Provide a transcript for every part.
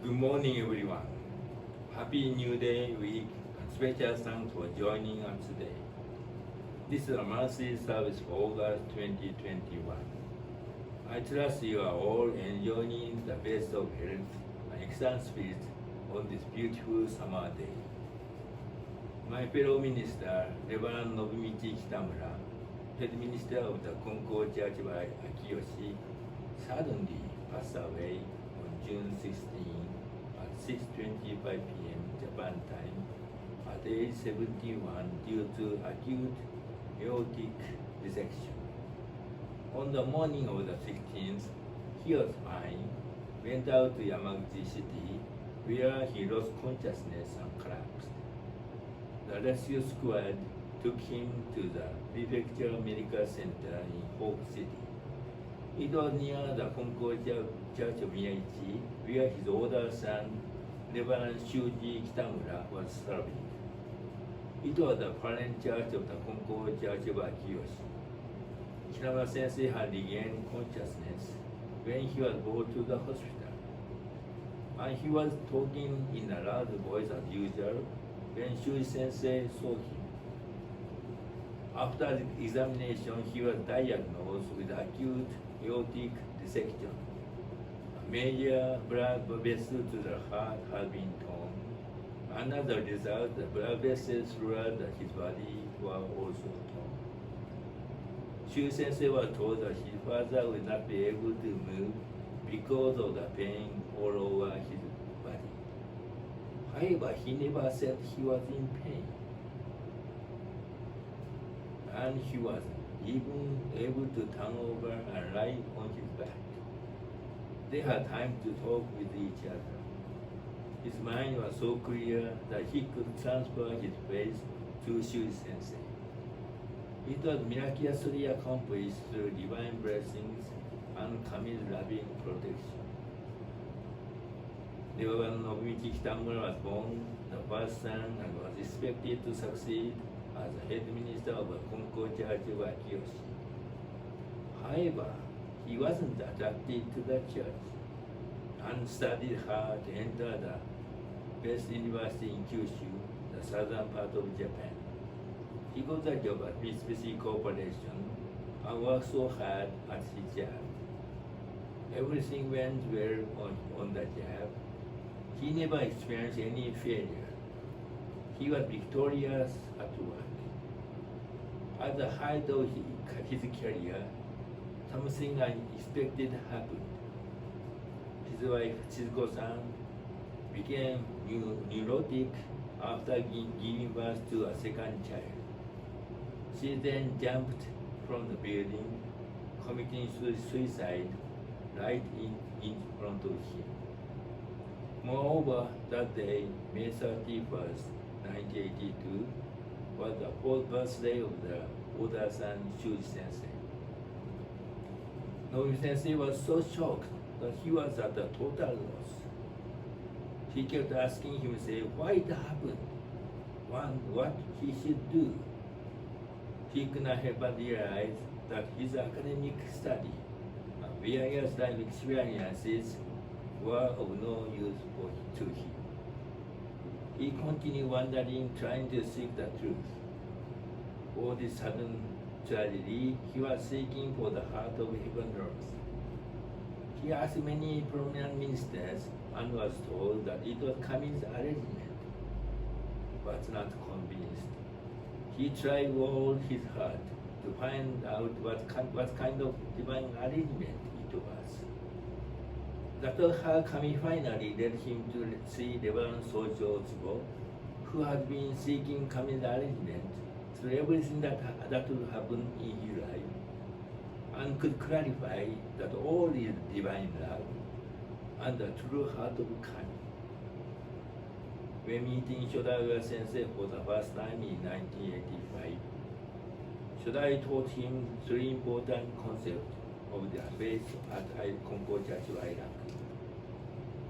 Good morning, everyone. Happy New Day week. Special thanks for joining us today. This is a monthly service for August 2021. I trust you are all enjoying the best of health and excellent spirit on this beautiful summer day. My fellow minister, Reverend Nobumichi Kitamura, head minister of the Konko Church of Chicago, suddenly passed away on June 16 at 6:25 p.m. Japan time at age 71 due to acute aortic dissection. On the morning of the 16th, he was fine, went out to Yamaguchi City, where he lost consciousness and collapsed. The rescue squad took him to the Prefecture Medical Center in Hope City. It was near the Konko Church of Chicago, where his older son, Reverend Shuji Kitamura, was serving. It was the parent church of the Konko Church of Chicago. Kitamura Sensei had regained consciousness when he was brought to the hospital. And he was talking in a loud voice as usual when Shuji Sensei saw him. After the examination, he was diagnosed with acute aortic dissection. A major blood vessel to the heart had been torn, and as a result, the blood vessels throughout his body were also torn. Shu Sensei was told that his father would not be able to move because of the pain all over his body. However, he never said he was in pain, and he was even able to turn over and lie on his back. They had time to talk with each other. His mind was so clear that he could transfer his faith to Shuji Sensei. It was miraculously accomplished through divine blessings and Kami's loving protection. Reverend Nobumichi Kitamura was born the first son and was expected to succeed as the head minister of the Konko Church of Chicago. However, he wasn't attracted to the church and studied hard to enter the best university in Kyushu, the southern part of Japan. He got a job at Mitsubishi Corporation and worked so hard at his job. Everything went well on the job. He never experienced any failure. He was victorious at work. At the height of his career, something unexpected happened. His wife, Chizuko-san, became neurotic after giving birth to a second child. She then jumped from the building, committing suicide right in front of him. Moreover, that day, May 31st, 1982, was the fourth birthday of the older son, Shuji Sensei. Nobumichi Sensei was so shocked that he was at a total loss. He kept asking himself why it happened, what he should do. He could not help but realize that his academic study and various life experiences were of no use to him. He continued wandering, trying to seek the truth. For this sudden tragedy, he was seeking for the heart of heaven and earth. He asked many prominent ministers and was told that it was Kami's arrangement, but not convinced. He tried all his heart to find out what kind of divine arrangement it was. That was how Kami finally led him to see Reverend Sojo Tsubo, who had been seeking Kami's arrangement through everything that would happen in his life, and could clarify that all is divine love and the true heart of Kami. When meeting Shodai Sensei for the first time in 1985, Shodai taught him three important concepts of the faith at Konko Church of Chicago.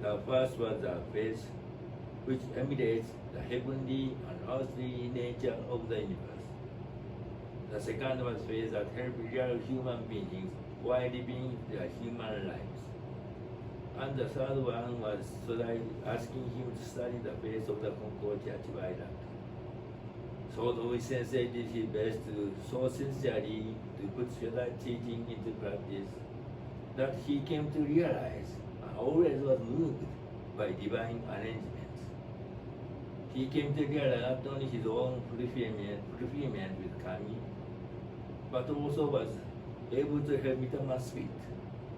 The first was the faith which emulates the heavenly and earthly nature of the universe. The second was faith that helps real human beings while living their human lives. And the third one was asking him to study the faith of the Konko Church of Chicago. So Nobumichi Sensei did his best to so sincerely to put Shodai teaching into practice that he came to realize and always was moved by divine arrangements. He came to realize not only his own fulfillment with Kami, but also was able to help Mitama's spirit,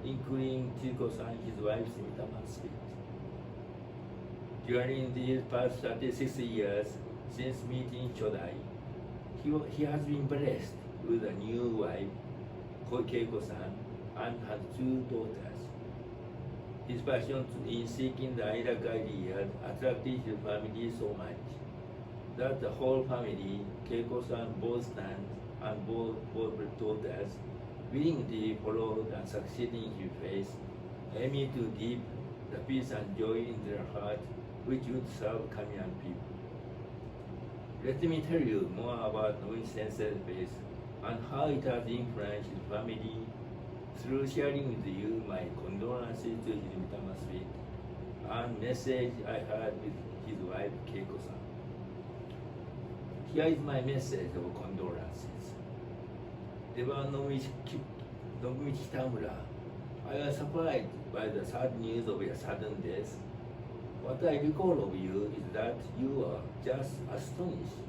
including Chiko-san, his wife's Mitama's spirit. During these past 36 years since meeting Shodai, he has been blessed with a new wife, Keiko-san, and has 2 daughters. His passion in seeking the Iraq idea attracted his family so much that the whole family, Keiko-san, both sons, and both daughters, willingly followed and succeeded in his faith, aiming to deep the peace and joy in their heart, which would serve Kami and people. Let me tell you more about Nobumichi Sensei's faith and how it has influenced his family through sharing with you my condolences to his Mitama spirit and message I had with his wife Keiko-san. Here is my message of condolences. Reverend Nobumichi Kitamura, I was surprised by the sad news of your sudden death. What I recall of you is that you were just astonished.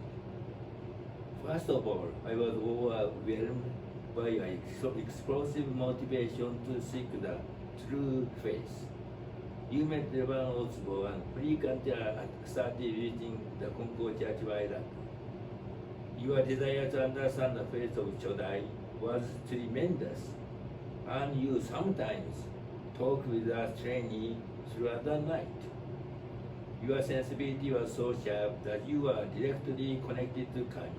First of all, I was overwhelmed by your explosive motivation to seek the true faith. You met Reverend Osbo and frequently started visiting the Konko Church of Chicago. Your desire to understand the faith of Shodai was tremendous, and you sometimes talked with us trainee throughout the night. Your sensibility was so sharp that you were directly connected to Kami.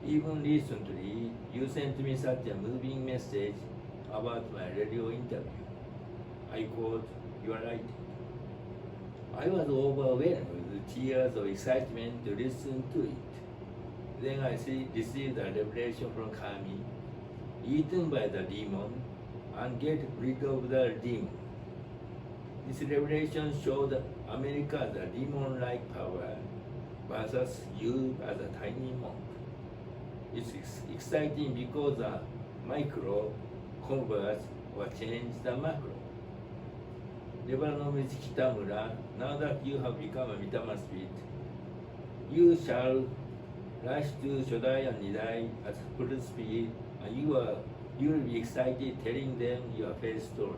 Even recently, you sent me such a moving message about my radio interview. I quote your writing. I was overwhelmed with tears of excitement to listen to it. Then I received a revelation from Kami, eaten by the demon, and get rid of the demon. This revelation showed America the demon-like power versus you as a tiny monk. It's exciting because the micro converts or change the macro. Reverend Nobumichi Kitamura, now that you have become a Mitama spirit, you shall rush to Shodai and Nidai at full speed, and you will be excited telling them your faith story.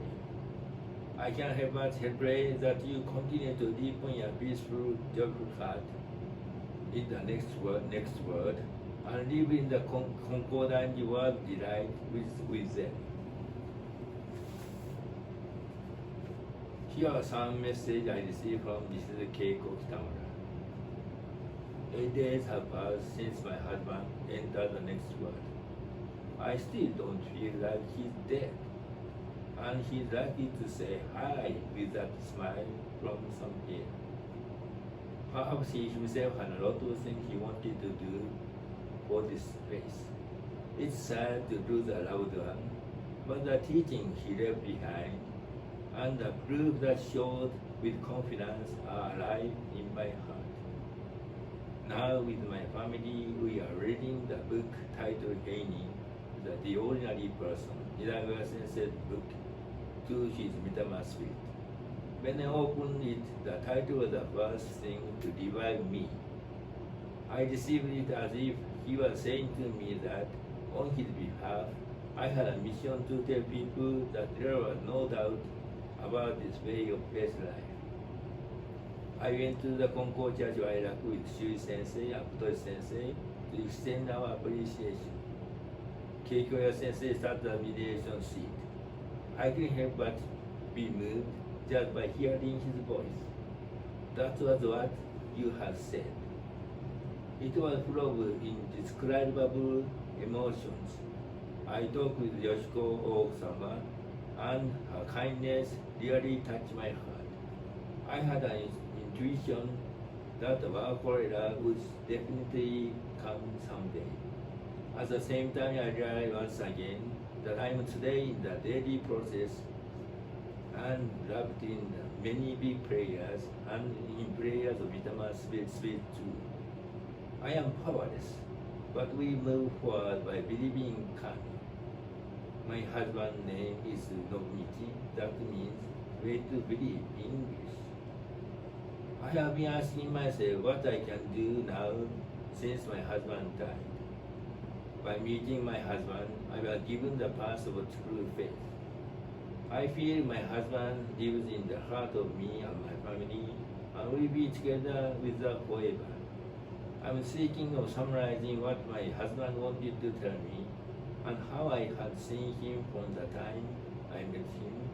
I can help but pray that you continue to deepen your peaceful, joyful heart in the next world, and live in the concordant world delight with them. Here are some messages I received from Mrs. Keiko Kitamura. 8 days have passed since my husband entered the next world. I still don't feel like he's dead. And he's lucky to say hi with that smile from some here. Perhaps he himself had a lot of things he wanted to do for this place. It's sad to lose a loved one, but the teaching he left behind and the proof that showed with confidence are alive in my heart. Now with my family, we are reading the book titled Gaining, The Ordinary Person, Nidagawa Sensei's book, to his Mitama spirit. When I opened it, the title was the first thing to revive me. I received it as if he was saying to me that, on his behalf, I had a mission to tell people that there was no doubt about this way of faith life. I went to the Konko Church of Chicago with Shui Sensei and Futoshi Sensei to extend our appreciation. Keiko Sensei started the mediation seat. I couldn't help but be moved just by hearing his voice. That was what you had said. It was full of indescribable emotions. I talked with Yoshiko Oksama, and her kindness really touched my heart. I had an intuition that the work forever would definitely come someday. At the same time, I realized once again that I am today in the daily process and loved in many big prayers and in prayers of Kitamura Spirit too. I am powerless, but we move forward by believing in Kami. My husband's name is Nobumichi. That means way to believe in English. I have been asking myself what I can do now since my husband died. By meeting my husband, I was given the path of true faith. I feel my husband lives in the heart of me and my family, and we'll be together with us forever. I'm thinking of summarizing what my husband wanted to tell me and how I had seen him from the time I met him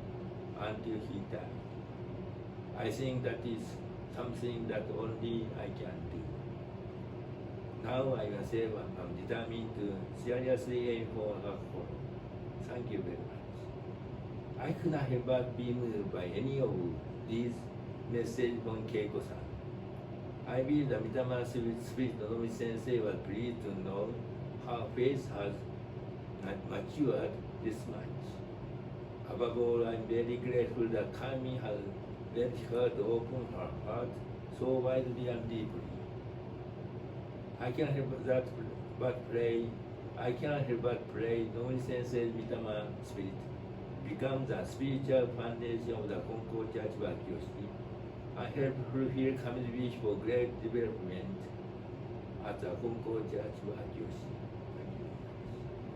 until he died. I think that is something that only I can do. Now I myself am determined to seriously aim for her call. Thank you very much. I could not help but be moved by any of these messages from Keiko-san. I believe the Kitamura Spirit Nobumichi Sensei was pleased to know her faith has matured this much. Above all, I'm very grateful that Kami has let her to open her heart so widely and deeply. I cannot help but pray Nobumichi Sensei's Kitamura Spirit becomes the spiritual foundation of the Konko Church of Chicago. I help fulfill Kami's wish for great development at the Konko Church of Chicago.